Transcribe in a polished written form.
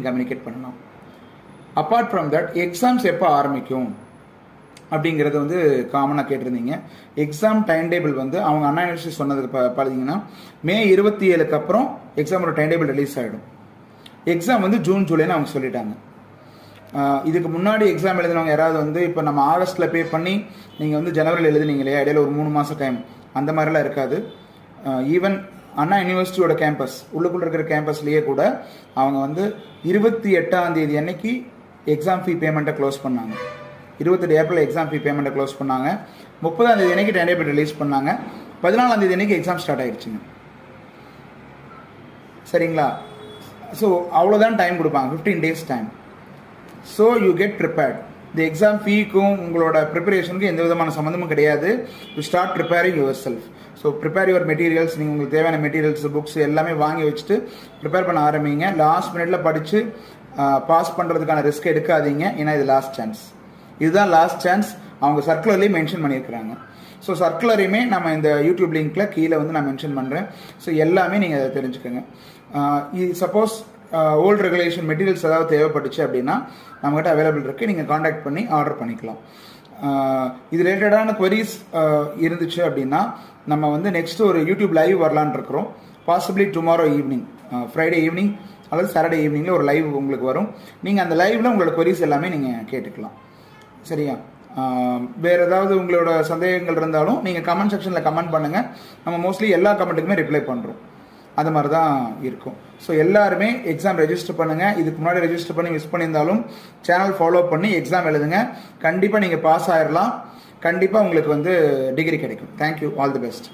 Communicate பண்ணலாம். Apart from that exams எப்போ ஆரம்பிக்கும் அப்படிங்கிறது வந்து காமனாக கேட்டிருந்தீங்க. எக்ஸாம் டைம் டேபிள் வந்து அவங்க அண்ணா யூனிவர்சிட்டி சொன்னதுக்கு பார்த்தீங்கன்னா மே 27க்கு அப்புறம் எக்ஸாமோட டைம் டேபிள் ரிலீஸ் ஆகிடும். எக்ஸாம் வந்து ஜூன் ஜூலைன்னு அவங்க சொல்லிட்டாங்க. இதுக்கு முன்னாடி எக்ஸாம் எழுதினவங்க யாராவது வந்து இப்போ நம்ம ஆகஸ்ட்டில் பே பண்ணி நீங்கள் வந்து ஜனவரியில் எழுதுனீங்களே, இடையில ஒரு 3 மாதம் டைம், அந்த மாதிரிலாம் இருக்காது. ஈவன் அண்ணா யூனிவர்சிட்டியோட கேம்பஸ் உள்ளுக்குள்ளே இருக்கிற கேம்பஸ்லேயே கூட அவங்க வந்து 28ஆம் தேதி அன்னைக்கு எக்ஸாம் ஃபீ பேமெண்ட்டை க்ளோஸ் பண்ணாங்க. 28 ஏப்ரல் எக்ஸாம் ஃபீ பேமெண்ட்டை க்ளோஸ் பண்ணாங்க. 30ஆம் தேதி அன்னைக்கு டைம் டேபிள் ரிலீஸ் பண்ணாங்க. 14ஆம் தேதி அன்னைக்கு எக்ஸாம் ஸ்டார்ட் ஆகிடுச்சுங்க. சரிங்களா? ஸோ அவ்வளோதான் டைம் கொடுப்பாங்க, 15 days time. So you get prepared. இந்த எக்ஸாம் ஃபீக்கும் உங்களோட ப்ரிப்பரேஷனுக்கும் எந்த விதமான சம்மந்தமும் கிடையாது. You start preparing your self. So prepare your materials. நீங்கள் உங்களுக்கு தேவையான மெட்டீரியல்ஸ், புக்ஸ் எல்லாமே வாங்கி வச்சுட்டு ப்ரிப்பேர் பண்ண ஆரம்பிங்க. லாஸ்ட் மினிட்ல படித்து பாஸ் பண்ணுறதுக்கான ரிஸ்க் எடுக்காதீங்க. ஏன்னா இது லாஸ்ட் சான்ஸ். இதுதான் லாஸ்ட் சான்ஸ். அவங்க சர்க்குலர்லேயும் மென்ஷன் பண்ணியிருக்கிறாங்க. ஸோ சர்க்குலரையுமே நம்ம இந்த யூடியூப் லிங்க்ல கீழே வந்து நான் மென்ஷன் பண்ணுறேன். ஸோ எல்லாமே நீங்கள் அதை தெரிஞ்சுக்கோங்க. சப்போஸ் ஓல்டு ரெகுலேஷன் மெட்டீரியல்ஸ் ஏதாவது தேவைப்பட்டுச்சு அப்படின்னா நம்மகிட்ட அவைலபிள் இருக்குது. நீங்கள் காண்டாக்ட் பண்ணி ஆர்டர் பண்ணிக்கலாம். இது ரிலேட்டடான குவரிஸ் இருந்துச்சு அப்படின்னா நம்ம வந்து நெக்ஸ்ட் ஒரு யூடியூப் லைவ் வரலான்னு இருக்கிறோம். Possibly tomorrow evening, Friday evening அல்லது சாட்டர்டே ஈவினிங்கில் ஒரு லைவ் உங்களுக்கு வரும். நீங்கள் அந்த லைவில் உங்களோட குவரிஸ் எல்லாமே நீங்கள் கேட்டுக்கலாம். சரியா? வேறு ஏதாவது உங்களோட சந்தேகங்கள் இருந்தாலும் நீங்கள் கமெண்ட் செக்ஷனில் கமெண்ட் பண்ணுங்கள். நம்ம மோஸ்ட்லி எல்லா கமெண்ட்டுக்குமே ரிப்ளை பண்ணுறோம். அது மாதிரி தான் இருக்கும். ஸோ எல்லாருமே எக்ஸாம் ரெஜிஸ்டர் பண்ணுங்கள். இதுக்கு முன்னாடி ரெஜிஸ்டர் பண்ணி மிஸ் பண்ணியிருந்தாலும் சேனல் ஃபாலோ பண்ணி எக்ஸாம் எழுதுங்க. கண்டிப்பாக நீங்கள் பாஸ் ஆகிடலாம். கண்டிப்பாக உங்களுக்கு வந்து டிகிரி கிடைக்கும். தேங்க்யூ. All the best.